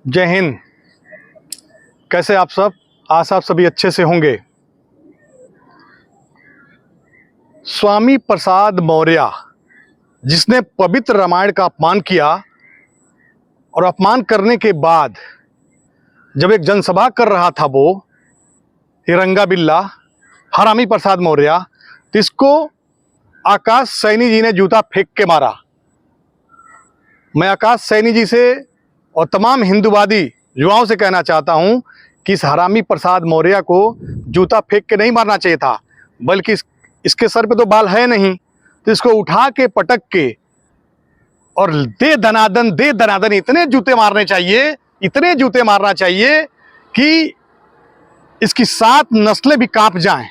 जय हिंद। कैसे आप सब? आशा आप सभी अच्छे से होंगे। स्वामी प्रसाद मौर्य जिसने पवित्र रामायण का अपमान किया और अपमान करने के बाद जब एक जनसभा कर रहा था वो हिरंगा बिल्ला हरामी प्रसाद मौर्य, तो इसको आकाश सैनी जी ने जूता फेंक के मारा। मैं आकाश सैनी जी से और तमाम हिंदूवादी युवाओं से कहना चाहता हूं कि इस हरामी प्रसाद मौर्य को जूता फेंक के नहीं मारना चाहिए था, बल्कि इसके सर पे तो बाल है नहीं, तो इसको उठा के पटक के और दे दनादन इतने जूते मारना चाहिए कि इसकी 7 नस्लें भी कांप जाएं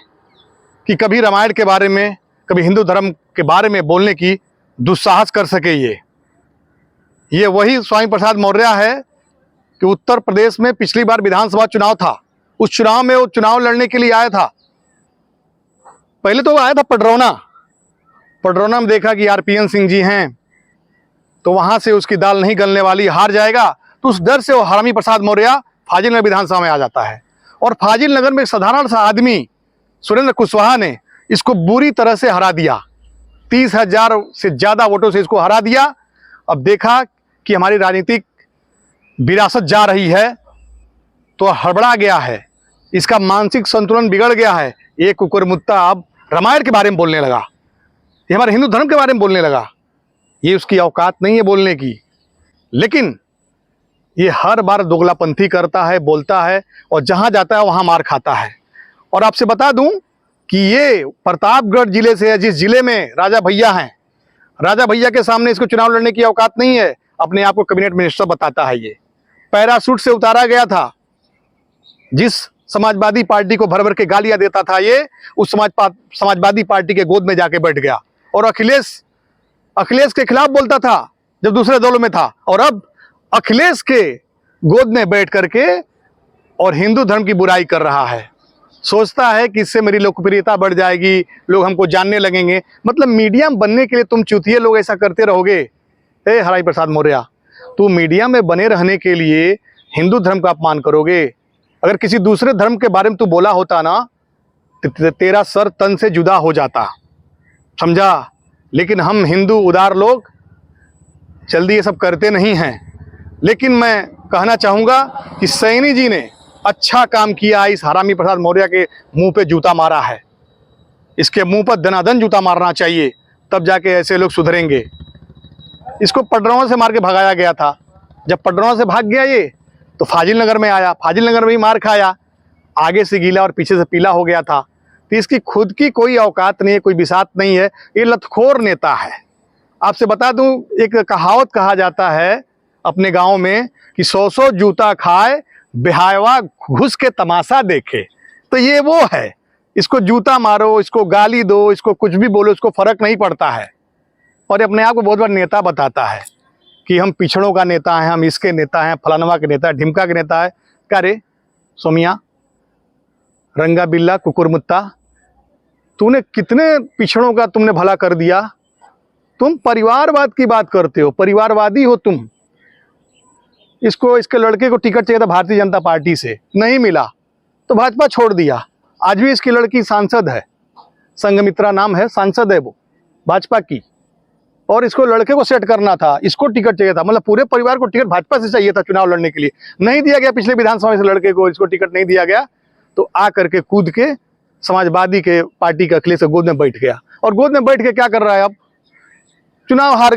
कि कभी रामायण के बारे में, कभी हिंदू धर्म के बारे में बोलने की दुस्साहस कर सके। ये वही स्वामी प्रसाद मौर्य है कि उत्तर प्रदेश में पिछली बार विधानसभा चुनाव था, उस चुनाव में वो चुनाव लड़ने के लिए आया था। पहले तो वो आया था पडरौना में देखा कि आरपीएन सिंह जी हैं, तो वहां से उसकी दाल नहीं गलने वाली, हार जाएगा, तो उस डर से वो हरामी प्रसाद मौर्य फाजिल नगर विधानसभा में आ जाता है। और फाजिल नगर में एक साधारण सा आदमी सुरेंद्र कुशवाहा ने इसको बुरी तरह से हरा दिया। 30,000 से ज्यादा वोटों से इसको हरा दिया। अब देखा कि हमारी राजनीतिक विरासत जा रही है, तो हड़बड़ा गया है, इसका मानसिक संतुलन बिगड़ गया है। एक कुकुरमुत्ता अब रामायण के बारे में बोलने लगा, ये हमारे हिंदू धर्म के बारे में बोलने लगा। ये उसकी औकात नहीं है बोलने की, लेकिन ये हर बार दोगलापंथी करता है, बोलता है, और जहां जाता है वहां मार खाता है। और आपसे बता दूं कि ये प्रतापगढ़ जिले से है, जिस जिले में राजा भैया हैं। राजा भैया के सामने इसको चुनाव लड़ने की औकात नहीं है। अपने आप को कैबिनेट मिनिस्टर बताता है। ये पैराशूट से उतारा गया था। जिस समाजवादी पार्टी को भर भर के गालियां देता था, ये उस समाजवादी पार्टी के गोद में जाके बैठ गया और अखिलेश के खिलाफ बोलता था जब दूसरे दलों में था, और अब अखिलेश के गोद में बैठ करके और हिंदू धर्म की बुराई कर रहा है। सोचता है कि इससे मेरी लोकप्रियता बढ़ जाएगी, लोग हमको जानने लगेंगे। मतलब मीडिया में बनने के लिए तुम चूतिए लोग ऐसा करते रहोगे। हरामी प्रसाद मौर्य, तू मीडिया में बने रहने के लिए हिंदू धर्म का अपमान करोगे। अगर किसी दूसरे धर्म के बारे में तू बोला होता ना, तो तेरा सर तन से जुदा हो जाता, समझा। लेकिन हम हिंदू उदार लोग जल्दी ये सब करते नहीं हैं। लेकिन मैं कहना चाहूँगा कि सैनी जी ने अच्छा काम किया, इस हरामी प्रसाद मौर्य के मुंह पे जूता मारा है। इसके मुंह पर दनादन जूता मारना चाहिए, तब जाके ऐसे लोग सुधरेंगे। इसको पडरौना से मार के भगाया गया था। जब पडरौना से भाग गया ये, तो फाजिल नगर में आया, फाजिल नगर में भी मार खाया। आगे से गीला और पीछे से पीला हो गया था। तो इसकी खुद की कोई औकात नहीं है, कोई बिसात नहीं है। ये लतखोर नेता है। आपसे बता दूं, एक कहावत कहा जाता है अपने गांव में कि 100 जूता खाए, बेहायवा घुस के तमाशा देखे। तो ये वो है। इसको जूता मारो, इसको गाली दो, इसको कुछ भी बोलो, इसको फर्क नहीं पड़ता है। और अपने आप को बहुत बड़ा नेता बताता है कि हम पिछड़ों का नेता हैं, हम इसके नेता हैं, फलानवा के नेता है, ढिमका के नेता है। क्या रे सोमिया, रंगा बिल्ला, कुकुरमुत्ता, तूने कितने पिछड़ों का तुमने भला कर दिया। तुम परिवारवाद की बात करते हो, परिवारवादी हो तुम। इसके लड़के को टिकट चाहिए था भारतीय जनता पार्टी से, नहीं मिला तो भाजपा छोड़ दिया। आज भी इसकी लड़की सांसद है, संघमित्रा नाम है, सांसद है वो भाजपा की। और इसको लड़के को सेट करना था, इसको टिकट चाहिए था। मतलब पूरे परिवार को टिकट भाजपा से चाहिए था चुनाव लड़ने के लिए, नहीं दिया गया। पिछले विधानसभा से लड़के को इसको टिकट नहीं दिया गया, तो आ करके कूद के समाजवादी के पार्टी के अखिलेश गोद में बैठ गया। और गोद में बैठ के क्या कर रहा है अब? चुनाव हार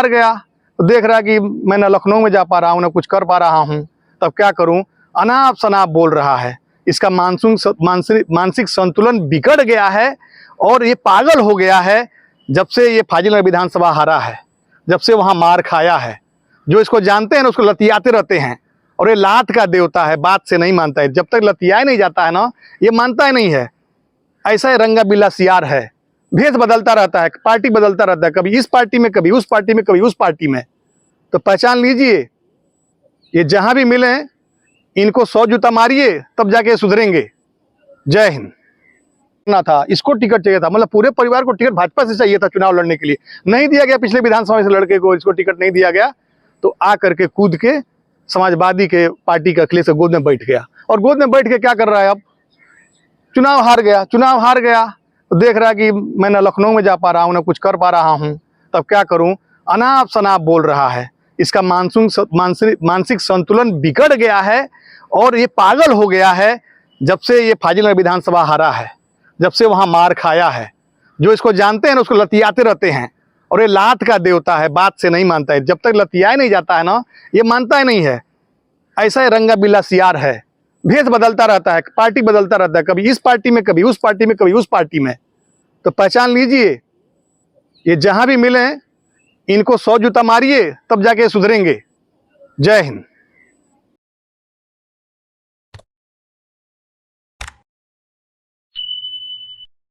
गया तो देख रहा है कि मैं न लखनऊ में जा पा रहा हूँ, न कुछ कर पा रहा हूँ, तब क्या करूँ? अनाप शनाप बोल रहा है। इसका मानसिक संतुलन बिगड़ गया है और ये पागल हो गया है। जब से ये फाजिल विधानसभा हारा है, जब से वहाँ मार खाया है, जो इसको जानते हैं ना उसको लतियाते रहते हैं। और ये लात का देवता है, बात से नहीं मानता है। जब तक लतियाए नहीं जाता है ना, ये मानता ही नहीं है। ऐसा ही रंगा बिल्ला सियार है, भेष बदलता रहता है, पार्टी बदलता रहता है, कभी इस पार्टी में, कभी उस पार्टी में, कभी उस पार्टी में। तो पहचान लीजिए, ये जहां भी मिले इनको 100 जूता मारिए, तब जाके सुधरेंगे। जय हिंद। ना था, इसको टिकट चाहिए था। मतलब पूरे परिवार को टिकट भाजपा से चाहिए था चुनाव लड़ने के लिए, नहीं दिया गया। पिछले विधानसभा से लड़के को इसको टिकट नहीं दिया गया, तो आ करके कूद के समाजवादी के पार्टी के अखिलेश के गोद में बैठ गया, और गोद में बैठ के क्या कर रहा है? अब चुनाव हार गया तो देख रहा है कि मैं न लखनऊ में जा पा रहा हूँ, न कुछ कर पा रहा हूँ, तब क्या करूँ? अनाप शनाप बोल रहा है। इसका मानसिक संतुलन बिगड़ गया है और ये पागल हो गया है जब से ये फाजिलनगर विधानसभा हारा है, जब से वहाँ मार खाया है। जो इसको जानते हैं ना, उसको लतियाते रहते हैं, और ये लात का देवता है, बात से नहीं मानता है। जब तक लतियाए नहीं जाता है ना, ये मानता ही नहीं है। ऐसा ही रंगा बिल्ला सियार है, भेष बदलता रहता है, पार्टी बदलता रहता है, कभी इस पार्टी में, कभी उस पार्टी में, कभी उस पार्टी में। तो पहचान लीजिए, ये जहां भी मिले इनको 100 जूता मारिए, तब जाके सुधरेंगे। जय हिंद।